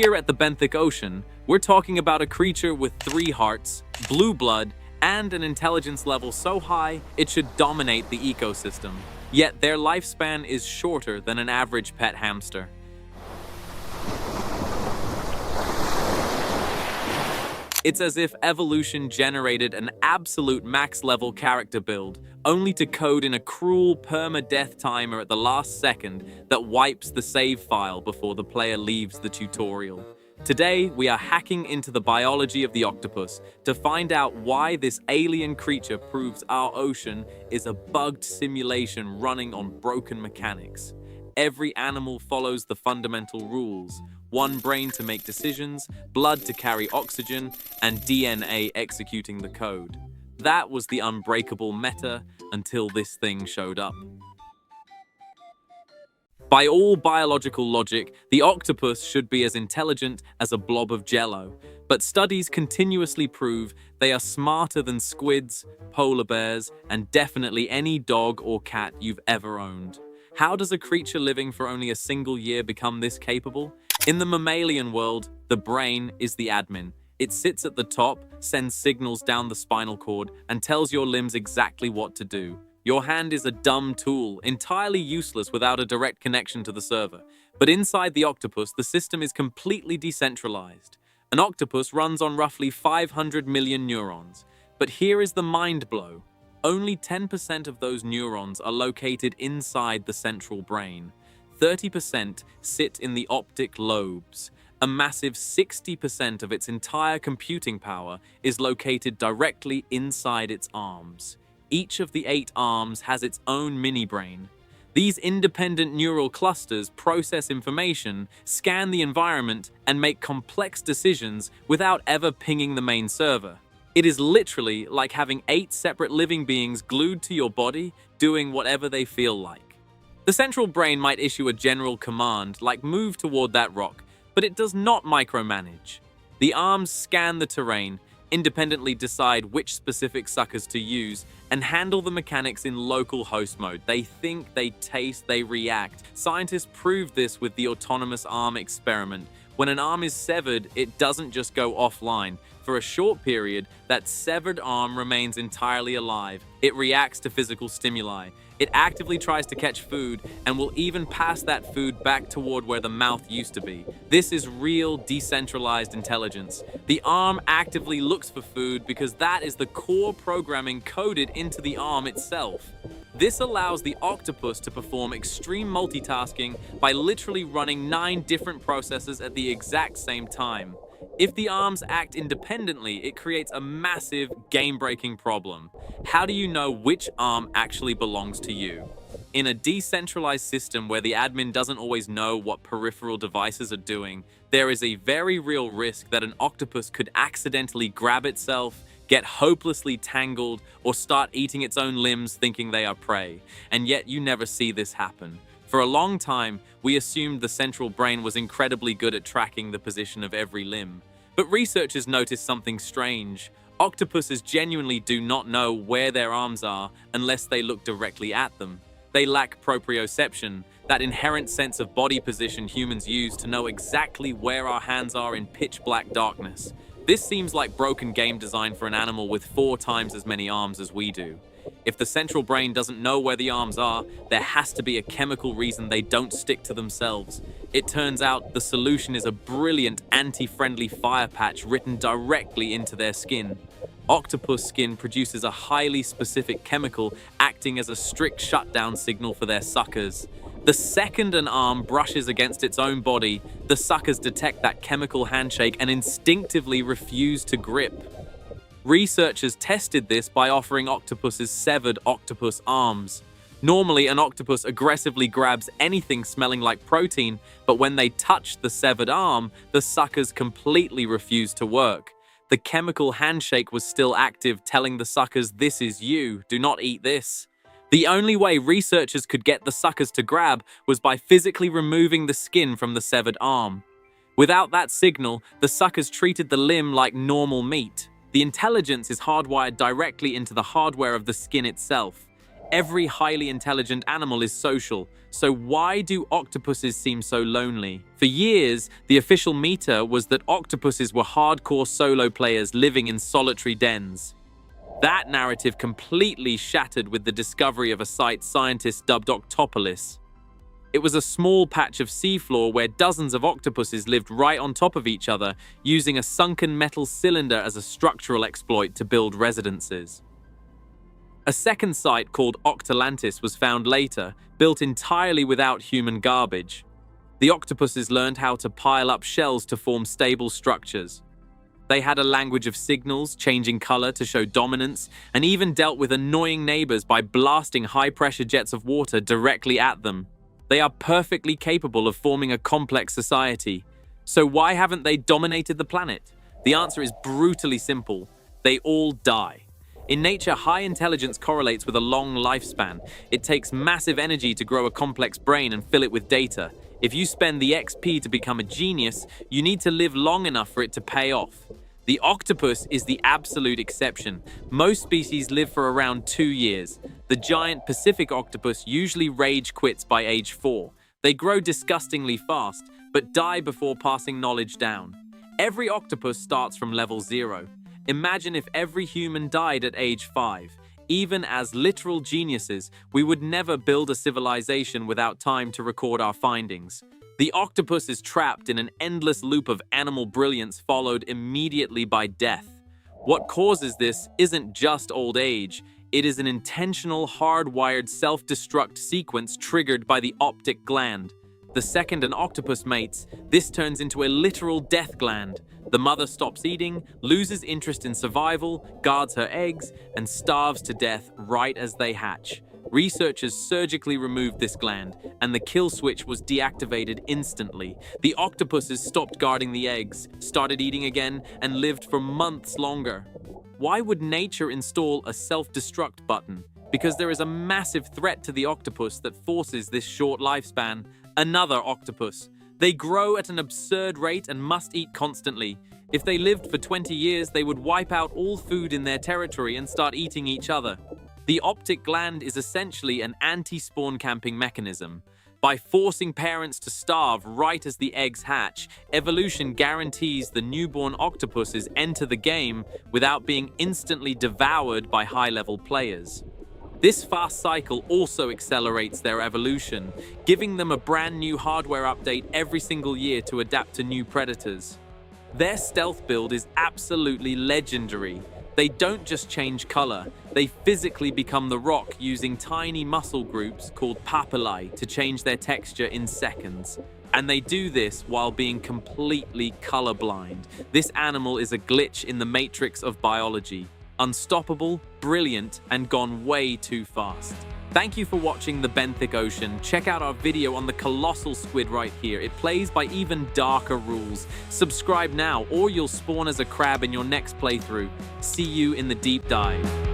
Here at the Benthic Ocean, we're talking about a creature with 3 hearts, blue blood, and an intelligence level so high it should dominate the ecosystem. Yet their lifespan is shorter than an average pet hamster. It's as if evolution generated an absolute max-level character build, only to code in a cruel perma-death timer at the last second that wipes the save file before the player leaves the tutorial. Today, we are hacking into the biology of the octopus to find out why this alien creature proves our ocean is a bugged simulation running on broken mechanics. Every animal follows the fundamental rules: one brain to make decisions, blood to carry oxygen, and DNA executing the code. That was the unbreakable meta until this thing showed up. By all biological logic, the octopus should be as intelligent as a blob of jello, but studies continuously prove they are smarter than squids, polar bears, and definitely any dog or cat you've ever owned. How does a creature living for only a single year become this capable? In the mammalian world, the brain is the admin. It sits at the top, sends signals down the spinal cord, and tells your limbs exactly what to do. Your hand is a dumb tool, entirely useless without a direct connection to the server. But inside the octopus, the system is completely decentralized. An octopus runs on roughly 500 million neurons. But here is the mind blow. Only 10% of those neurons are located inside the central brain. 30% sit in the optic lobes. A massive 60% of its entire computing power is located directly inside its arms. Each of the 8 arms has its own mini-brain. These independent neural clusters process information, scan the environment, and make complex decisions without ever pinging the main server. It is literally like having 8 separate living beings glued to your body, doing whatever they feel like. The central brain might issue a general command, like move toward that rock, but it does not micromanage. The arms scan the terrain, independently decide which specific suckers to use, and handle the mechanics in local host mode. They think, they taste, they react. Scientists proved this with the autonomous arm experiment. When an arm is severed, it doesn't just go offline. For a short period, that severed arm remains entirely alive. It reacts to physical stimuli. It actively tries to catch food and will even pass that food back toward where the mouth used to be. This is real decentralized intelligence. The arm actively looks for food because that is the core programming coded into the arm itself. This allows the octopus to perform extreme multitasking by literally running 9 different processes at the exact same time. If the arms act independently, it creates a massive, game-breaking problem. How do you know which arm actually belongs to you? In a decentralized system where the admin doesn't always know what peripheral devices are doing, there is a very real risk that an octopus could accidentally grab itself, get hopelessly tangled, or start eating its own limbs thinking they are prey. And yet you never see this happen. For a long time, we assumed the central brain was incredibly good at tracking the position of every limb. But researchers noticed something strange. Octopuses genuinely do not know where their arms are unless they look directly at them. They lack proprioception, that inherent sense of body position humans use to know exactly where our hands are in pitch-black darkness. This seems like broken game design for an animal with 4 times as many arms as we do. If the central brain doesn't know where the arms are, there has to be a chemical reason they don't stick to themselves. It turns out the solution is a brilliant anti-friendly fire patch written directly into their skin. Octopus skin produces a highly specific chemical acting as a strict shutdown signal for their suckers. The second an arm brushes against its own body, the suckers detect that chemical handshake and instinctively refuse to grip. Researchers tested this by offering octopuses severed octopus arms. Normally, an octopus aggressively grabs anything smelling like protein, but when they touch the severed arm, the suckers completely refuse to work. The chemical handshake was still active, telling the suckers, "This is you, do not eat this." The only way researchers could get the suckers to grab was by physically removing the skin from the severed arm. Without that signal, the suckers treated the limb like normal meat. The intelligence is hardwired directly into the hardware of the skin itself. Every highly intelligent animal is social, so why do octopuses seem so lonely? For years, the official meter was that octopuses were hardcore solo players living in solitary dens. That narrative completely shattered with the discovery of a site scientists dubbed Octopolis. It was a small patch of seafloor where dozens of octopuses lived right on top of each other, using a sunken metal cylinder as a structural exploit to build residences. A second site called Octalantis was found later, built entirely without human garbage. The octopuses learned how to pile up shells to form stable structures. They had a language of signals, changing color to show dominance, and even dealt with annoying neighbors by blasting high-pressure jets of water directly at them. They are perfectly capable of forming a complex society. So why haven't they dominated the planet? The answer is brutally simple. They all die. In nature, high intelligence correlates with a long lifespan. It takes massive energy to grow a complex brain and fill it with data. If you spend the XP to become a genius, you need to live long enough for it to pay off. The octopus is the absolute exception. Most species live for around 2 years. The giant Pacific octopus usually rage quits by age 4. They grow disgustingly fast, but die before passing knowledge down. Every octopus starts from level 0. Imagine if every human died at age 5. Even as literal geniuses, we would never build a civilization without time to record our findings. The octopus is trapped in an endless loop of animal brilliance followed immediately by death. What causes this isn't just old age, it is an intentional hardwired self-destruct sequence triggered by the optic gland. The second an octopus mates, this turns into a literal death gland. The mother stops eating, loses interest in survival, guards her eggs, and starves to death right as they hatch. Researchers surgically removed this gland, and the kill switch was deactivated instantly. The octopuses stopped guarding the eggs, started eating again, and lived for months longer. Why would nature install a self-destruct button? Because there is a massive threat to the octopus that forces this short lifespan. Another octopus. They grow at an absurd rate and must eat constantly. If they lived for 20 years, they would wipe out all food in their territory and start eating each other. The optic gland is essentially an anti-spawn camping mechanism. By forcing parents to starve right as the eggs hatch, evolution guarantees the newborn octopuses enter the game without being instantly devoured by high-level players. This fast cycle also accelerates their evolution, giving them a brand new hardware update every single year to adapt to new predators. Their stealth build is absolutely legendary. They don't just change color, they physically become the rock using tiny muscle groups called papillae to change their texture in seconds. And they do this while being completely colorblind. This animal is a glitch in the matrix of biology. Unstoppable, brilliant, and gone way too fast. Thank you for watching the Benthic Ocean. Check out our video on the colossal squid right here. It plays by even darker rules. Subscribe now or you'll spawn as a crab in your next playthrough. See you in the deep dive.